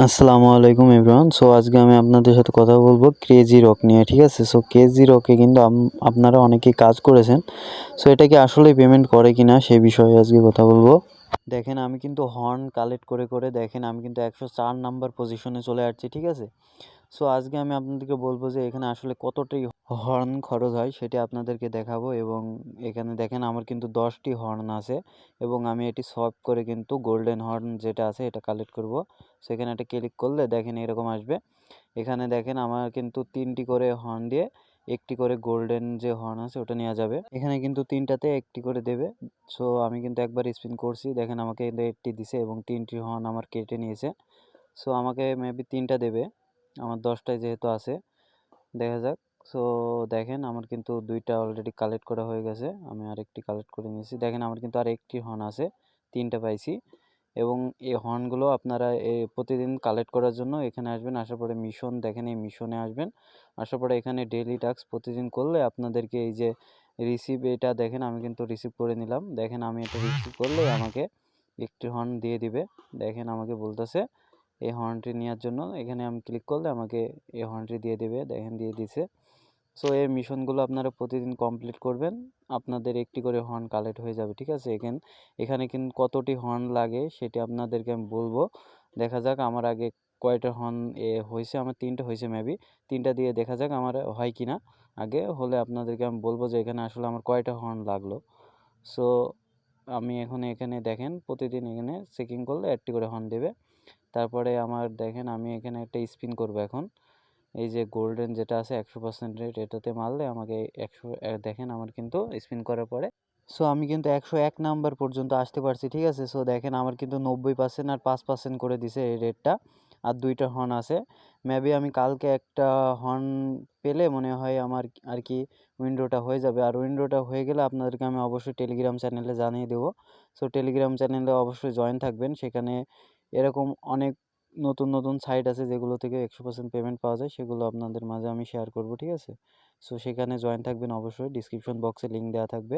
আসসালামু আলাইকুম everyone. So আজকে আমি আপনাদের সাথে কথা বলবো ক্রেজি রক নিয়ে, ঠিক আছে? সো ক্রেজি রকে কিন্তু আপনারা অনেকেই কাজ করেছেন। সো এটা কি আসলেই পেমেন্ট করে কিনা সেই বিষয়ে আজকে কথা বলবো। দেখেন আমি কিন্তু হর্ন কালেক্ট করে করে দেখেন আমি কিন্তু 104 নাম্বার পজিশনে চলে আসছি, ঠিক আছে? সো আজকে আমি আপনাদেরকে বলবো যে এখানে আসলে কতটি হর্ন খরচ হয় সেটি আপনাদেরকে দেখাবো। এবং এখানে দেখেন আমার কিন্তু 10টি হর্ন আছে এবং আমি এটি সলভ করে কিন্তু গোল্ডেন হর্ন যেটা আছে এটা কালেক্ট করব। সেখানে একটা ক্লিক করলে দেখেন এরকম আসবে। এখানে দেখেন আমার কিন্তু 3টি করে হর্ন দিয়ে একটি করে গোল্ডেন যে হর্ন আছে ওটা নেওয়া যাবে। এখানে কিন্তু 3টাতে একটি করে দেবে। সো আমি কিন্তু একবার স্পিন করছি, দেখেন আমাকে একটি দিছে এবং 3টি হর্ন আমার কেটে নিয়েছে। সো আমাকে মেবি 3টা দেবে, আমার 10টায় যেহেতু আছে। দেখা যাক। সো দেখেন আমার কিন্তু 2টা অলরেডি কালেক্ট করা হয়ে গেছে, আমি আরেকটি কালেক্ট করে নিয়েছি। দেখেন আমার কিন্তু আর একটি হর্ন আছে, 3টা পাইছি। এবং এই হর্নগুলো আপনারা প্রতিদিন কালেক্ট করার জন্য এখানে আসবেন। আসার পরে মিশন দেখেন, এই মিশনে আসবেন। আসার পরে এখানে ডেইলি টাস্ক প্রতিদিন করলে আপনাদেরকে এই যে রিসিভ, এটা দেখেন আমি কিন্তু রিসিভ করে নিলাম। দেখেন আমি এটা রিসিভ করলে আমাকে একটি হর্ন দিয়ে দিবে। দেখেন আমাকে বলতেছে এই হর্নটি নেওয়ার জন্য। এখানে আমি ক্লিক করলে আমাকে এই হর্নটি দিয়ে দেবে, দেখেন দিয়ে দিছে। সো এই মিশনগুলো আপনারা প্রতিদিন কমপ্লিট করবেন, আপনাদের একটি করে হর্ন কালেক্ট হয়ে যাবে, ঠিক আছে? এখানে কিন্তু কতটি হর্ন লাগে সেটি আপনাদেরকে আমি বলবো। দেখা যাক আমার আগে কয়টা হর্ন হয়েছে। আমার 3টা হয়েছে মেবি। 3টা দিয়ে দেখা যাক আমার হয় কি না। আগে হলে আপনাদেরকে আমি বলবো যে এখানে আসলে আমার কয়টা হর্ন লাগলো। সো আমি এখানে দেখেন প্রতিদিন এখানে চেকিং করলে একটি করে হর্ন দেবে। তারপরে আমার দেখেন আমি এখানে একটা স্পিন করব এখন। এই যে গোল্ডেন যেটা আছে 100% রেট, এটাতে মারলে আমাকে 100 দেখেন আমার কিন্তু স্পিন করার পরে সো আমি কিন্তু 101 নাম্বার পর্যন্ত আসতে পারছি, ঠিক আছে? সো দেখেন আমার কিন্তু 90% আর 5% করে দিছে এই রেটটা। আর 2টা হর্ন আছে। মেবি আমি কালকে একটা হর্ন পেলে মনে হয় আমার আর কি উইন্ডোটা হয়ে যাবে। আর উইন্ডোটা হয়ে গেলে আপনাদেরকে আমি অবশ্যই টেলিগ্রাম চ্যানেলে জানিয়ে দেবো। সো টেলিগ্রাম চ্যানেলে অবশ্যই জয়েন থাকবেন। সেখানে এরকম অনেক নতুন নতুন সাইট আছে যেগুলো থেকে 100% পেমেন্ট পাওয়া যায়, সেগুলো আপনাদের মাঝে আমি শেয়ার করব, ঠিক আছে? সো সেখানে জয়েন থাকবেন অবশ্যই, ডিসক্রিপশন বক্সে লিঙ্ক দেওয়া থাকবে।